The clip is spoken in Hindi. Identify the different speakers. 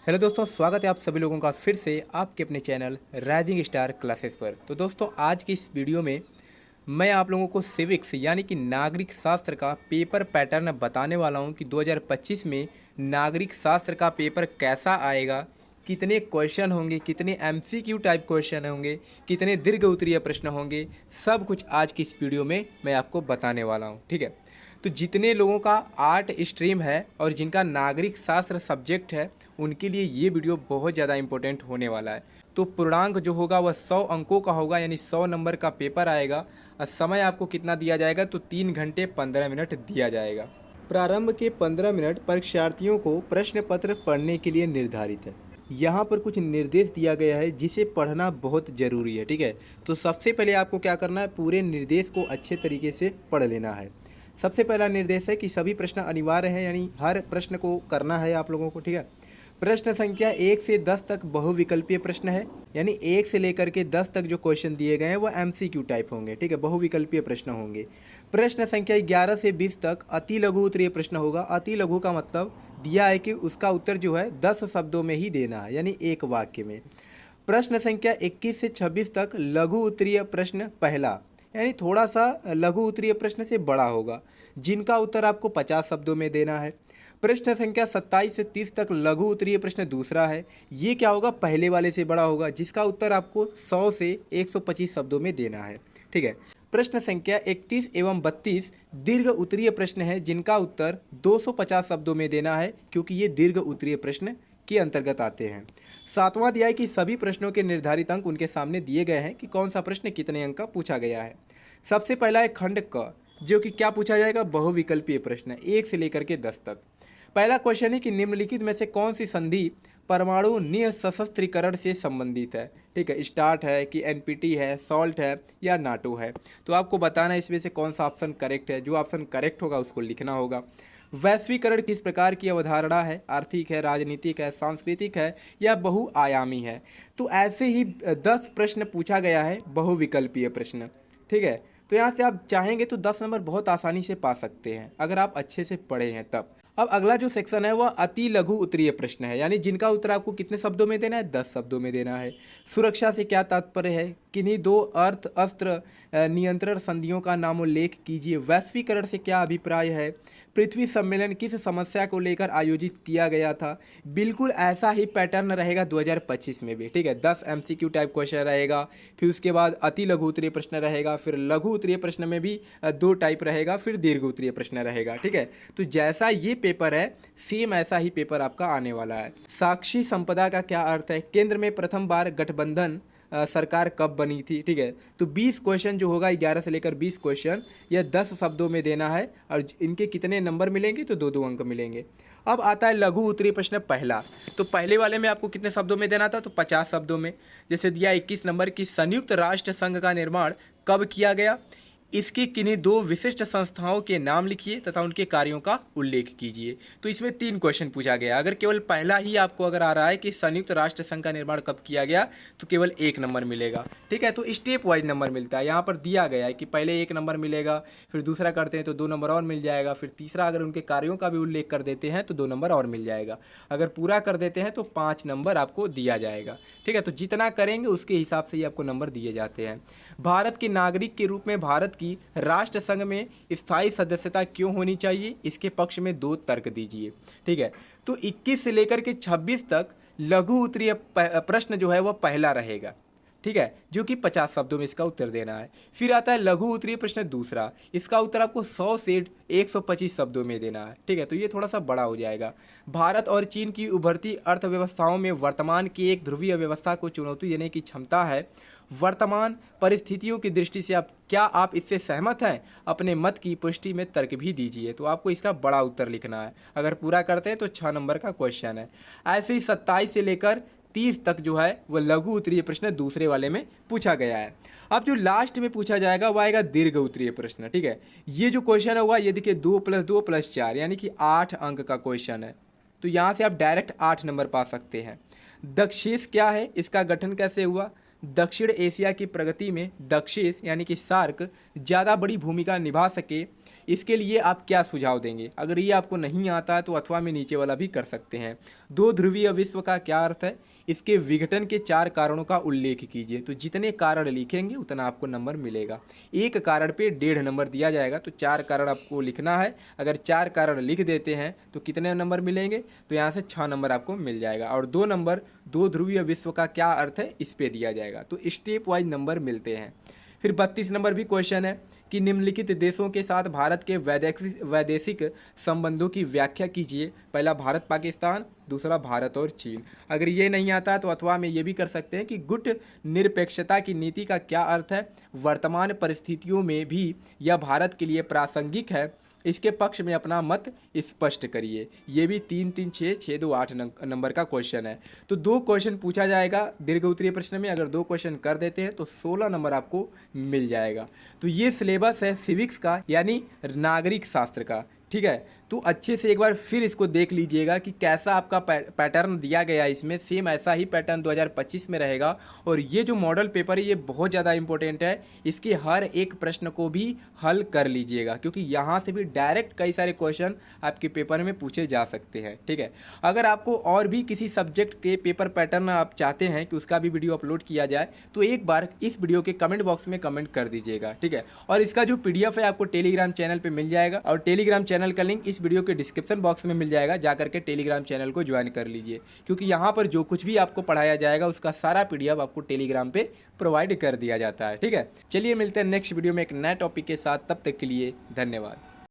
Speaker 1: हेलो दोस्तों, स्वागत है आप सभी लोगों का फिर से आपके अपने चैनल राइजिंग स्टार क्लासेस पर। तो दोस्तों, आज की इस वीडियो में मैं आप लोगों को सिविक्स यानी कि नागरिक शास्त्र का पेपर पैटर्न बताने वाला हूं कि 2025 में नागरिक शास्त्र का पेपर कैसा आएगा, कितने क्वेश्चन होंगे, कितने एमसीक्यू टाइप क्वेश्चन होंगे, कितने दीर्घ उत्तरीय प्रश्न होंगे। सब कुछ आज की इस वीडियो में मैं आपको बताने वाला हूँ। ठीक है, तो जितने लोगों का आर्ट स्ट्रीम है और जिनका नागरिक शास्त्र सब्जेक्ट है, उनके लिए ये वीडियो बहुत ज़्यादा इंपॉर्टेंट होने वाला है। तो पूर्णांक जो होगा वह 100 अंकों का होगा, यानी 100 नंबर का पेपर आएगा। और समय आपको कितना दिया जाएगा, तो 3 घंटे 15 मिनट दिया जाएगा। प्रारंभ के 15 मिनट परीक्षार्थियों को प्रश्न पत्र पढ़ने के लिए निर्धारित है। यहाँ पर कुछ निर्देश दिया गया है जिसे पढ़ना बहुत ज़रूरी है। ठीक है, तो सबसे पहले आपको क्या करना है, पूरे निर्देश को अच्छे तरीके से पढ़ लेना है। सबसे पहला निर्देश है कि सभी प्रश्न अनिवार्य हैं, यानी हर प्रश्न को करना है आप लोगों को। ठीक है, प्रश्न संख्या 1 से 10 तक बहुविकल्पीय प्रश्न है, यानी 1 से लेकर के 10 तक जो क्वेश्चन दिए गए हैं वो एमसीक्यू टाइप होंगे। ठीक है, बहुविकल्पीय प्रश्न होंगे। प्रश्न संख्या 11 से 20 तक अति लघु उत्तरीय प्रश्न होगा। अति लघु का मतलब दिया है कि उसका उत्तर जो है 10 शब्दों में ही देना है, यानी एक वाक्य में। प्रश्न संख्या 21 से 26 तक लघु उत्तरीय प्रश्न पहला, यानी थोड़ा सा लघु उत्तरीय प्रश्न से बड़ा होगा, जिनका उत्तर आपको 50 शब्दों में देना है। प्रश्न संख्या 27 से 30 तक लघु उत्तरीय प्रश्न दूसरा है। ये क्या होगा, पहले वाले से बड़ा होगा, जिसका उत्तर आपको 100 से 125 शब्दों में देना है। ठीक है, प्रश्न संख्या 31 एवं 32 दीर्घ उत्तरीय प्रश्न है, जिनका उत्तर 250 शब्दों में देना है, क्योंकि ये दीर्घ उत्तरीय प्रश्न के अंतर्गत आते हैं। सातवां दिया है कि सभी प्रश्नों के निर्धारित अंक उनके सामने दिए गए हैं कि कौन सा प्रश्न कितने अंक का पूछा गया है। सबसे पहला है खंड क, जो कि क्या पूछा जाएगा, बहुविकल्पीय प्रश्न 1 से लेकर के 10 तक। पहला क्वेश्चन है कि निम्नलिखित में से कौन सी संधि परमाणु निःशस्त्रीकरण से संबंधित है। ठीक है, स्टार्ट है कि एनपीटी है, सॉल्ट है या नाटो है। तो आपको बताना है इसमें से कौन सा ऑप्शन करेक्ट है। जो ऑप्शन करेक्ट होगा उसको लिखना होगा। वैश्वीकरण किस प्रकार की अवधारणा है, आर्थिक है, राजनीतिक है, सांस्कृतिक है या बहुआयामी है। तो ऐसे ही 10 प्रश्न पूछा गया है, बहुविकल्पीय प्रश्न। ठीक है, तो यहाँ से आप चाहेंगे तो 10 नंबर बहुत आसानी से पा सकते हैं, अगर आप अच्छे से पढ़े हैं तब। अब अगला जो सेक्शन है वह अति लघु उत्तरीय प्रश्न है, यानी जिनका उत्तर आपको कितने शब्दों में देना है, 10 शब्दों में देना है। सुरक्षा से क्या तात्पर्य है, किन्हीं 2 अर्थ अस्त्र नियंत्रण संधियों का नामोल्लेख कीजिए। वैश्वीकरण से क्या अभिप्राय है, पृथ्वी सम्मेलन किस समस्या को लेकर आयोजित किया गया था। बिल्कुल ऐसा ही पैटर्न रहेगा 2025 में भी। ठीक है, 10 एमसीक्यू टाइप क्वेश्चन रहेगा, फिर उसके बाद अति लघु उत्तरीय प्रश्न रहेगा, फिर लघु उत्तरीय प्रश्न में भी 2 टाइप रहेगा, फिर दीर्घ उत्तरीय प्रश्न रहेगा। ठीक है, तो जैसा ये पेपर है सेम ऐसा ही पेपर आपका आने वाला है। साक्षी संपदा का क्या अर्थ है, केंद्र में प्रथम बार गठबंधन सरकार कब बनी थी। ठीक है, तो 20 क्वेश्चन जो होगा 11 से लेकर 20 क्वेश्चन यह 10 शब्दों में देना है, और इनके कितने नंबर मिलेंगे, तो 2-2 अंक मिलेंगे। अब आता है लघु उत्तरीय प्रश्न पहला। तो पहले वाले में आपको कितने शब्दों में देना था, तो 50 शब्दों में। जैसे दिया 21 नंबर की संयुक्त राष्ट्र संघ का निर्माण कब किया गया, इसकी किन्हीं 2 विशिष्ट संस्थाओं के नाम लिखिए तथा उनके कार्यों का उल्लेख कीजिए। तो इसमें 3 क्वेश्चन पूछा गया। अगर केवल पहला ही आपको अगर आ रहा है कि संयुक्त राष्ट्र संघ का निर्माण कब किया गया, तो केवल 1 नंबर मिलेगा। ठीक है, तो स्टेप वाइज नंबर मिलता है। यहाँ पर दिया गया है कि पहले 1 नंबर मिलेगा, फिर दूसरा करते हैं तो 2 नंबर और मिल जाएगा, फिर तीसरा अगर उनके कार्यों का भी उल्लेख कर देते हैं तो 2 नंबर और मिल जाएगा। अगर पूरा कर देते हैं तो 5 नंबर आपको दिया जाएगा। ठीक है, तो जितना करेंगे उसके हिसाब से ही आपको नंबर दिए जाते हैं। भारत के नागरिक के रूप में भारत की राष्ट्र संघ में स्थायी सदस्यता क्यों होनी चाहिए, इसके पक्ष में 2 तर्क दीजिए। ठीक है, तो 21 से लेकर के 26 तक लघु उत्तरीय प्रश्न जो है वह पहला रहेगा। ठीक है, जो कि 50 शब्दों में इसका उत्तर देना है। फिर आता है लघु उत्तरीय प्रश्न दूसरा, इसका उत्तर आपको 100 से 125 शब्दों में देना है। ठीक है, तो ये थोड़ा सा बड़ा हो जाएगा। भारत और चीन की उभरती अर्थव्यवस्थाओं में वर्तमान की एक ध्रुवीय व्यवस्था को चुनौती देने की क्षमता है। वर्तमान परिस्थितियों की दृष्टि से क्या आप इससे सहमत हैं, अपने मत की पुष्टि में तर्क भी दीजिए। तो आपको इसका बड़ा उत्तर लिखना है। अगर पूरा करते हैं तो 6 नंबर का क्वेश्चन है। ऐसे ही 27 से लेकर 30 तक जो है वह लघु उत्तरीय प्रश्न दूसरे वाले में पूछा गया है। अब जो लास्ट में पूछा जाएगा वह आएगा दीर्घ उत्तरीय प्रश्न। ठीक है, ये जो क्वेश्चन होगा ये देखिए 2 + 2 + 4 यानी कि 8 अंक का क्वेश्चन है। तो यहाँ से आप डायरेक्ट 8 नंबर पा सकते हैं। दक्षेस क्या है, इसका गठन कैसे हुआ, दक्षिण एशिया की प्रगति में दक्षेस यानी कि सार्क ज़्यादा बड़ी भूमिका निभा सके, इसके लिए आप क्या सुझाव देंगे? अगर ये आपको नहीं आता है तो अथवा में नीचे वाला भी कर सकते हैं। दो ध्रुवीय विश्व का क्या अर्थ है? इसके विघटन के 4 कारणों का उल्लेख कीजिए। तो जितने कारण लिखेंगे उतना आपको नंबर मिलेगा। एक कारण पे 1.5 नंबर दिया जाएगा, तो 4 कारण आपको लिखना है। अगर 4 कारण लिख देते हैं तो कितने नंबर मिलेंगे? तो यहाँ से 6 नंबर आपको मिल जाएगा। और 2 नंबर दो ध्रुवीय विश्व का क्या अर्थ है इस पे दिया जाएगा। तो स्टेप वाइज नंबर मिलते हैं। फिर 32 नंबर भी क्वेश्चन है कि निम्नलिखित देशों के साथ भारत के वैदेशिक संबंधों की व्याख्या कीजिए। पहला भारत पाकिस्तान, दूसरा भारत और चीन। अगर ये नहीं आता तो अथवा में ये भी कर सकते हैं कि गुट निरपेक्षता की नीति का क्या अर्थ है? वर्तमान परिस्थितियों में भी यह भारत के लिए प्रासंगिक है, इसके पक्ष में अपना मत स्पष्ट करिए। ये भी 3 3 6 6 2 8 नंबर का क्वेश्चन है। तो 2 क्वेश्चन पूछा जाएगा दीर्घ उत्तरीय प्रश्न में। अगर 2 क्वेश्चन कर देते हैं तो 16 नंबर आपको मिल जाएगा। तो ये सिलेबस है सिविक्स का, यानी नागरिक शास्त्र का। ठीक है, तो अच्छे से एक बार फिर इसको देख लीजिएगा कि कैसा आपका पैटर्न दिया गया है। इसमें सेम ऐसा ही पैटर्न 2025 में रहेगा। और ये जो मॉडल पेपर है ये बहुत ज़्यादा इंपॉर्टेंट है। इसके हर एक प्रश्न को भी हल कर लीजिएगा, क्योंकि यहाँ से भी डायरेक्ट कई सारे क्वेश्चन आपके पेपर में पूछे जा सकते हैं। ठीक है, अगर आपको और भी किसी सब्जेक्ट के पेपर पैटर्न आप चाहते हैं कि उसका भी वीडियो अपलोड किया जाए तो एक बार इस वीडियो के कमेंट बॉक्स में कमेंट कर दीजिएगा। ठीक है, और इसका जो PDF है आपको टेलीग्राम चैनल पर मिल जाएगा, और टेलीग्राम चैनल का लिंक इस वीडियो के डिस्क्रिप्शन बॉक्स में मिल जाएगा। जाकर के टेलीग्राम चैनल को ज्वाइन कर लीजिए, क्योंकि यहाँ पर जो कुछ भी आपको पढ़ाया जाएगा उसका सारा PDF आपको टेलीग्राम पे प्रोवाइड कर दिया जाता है। ठीक है, चलिए मिलते हैं नेक्स्ट वीडियो में एक नए टॉपिक के साथ। तब तक के लिए धन्यवाद।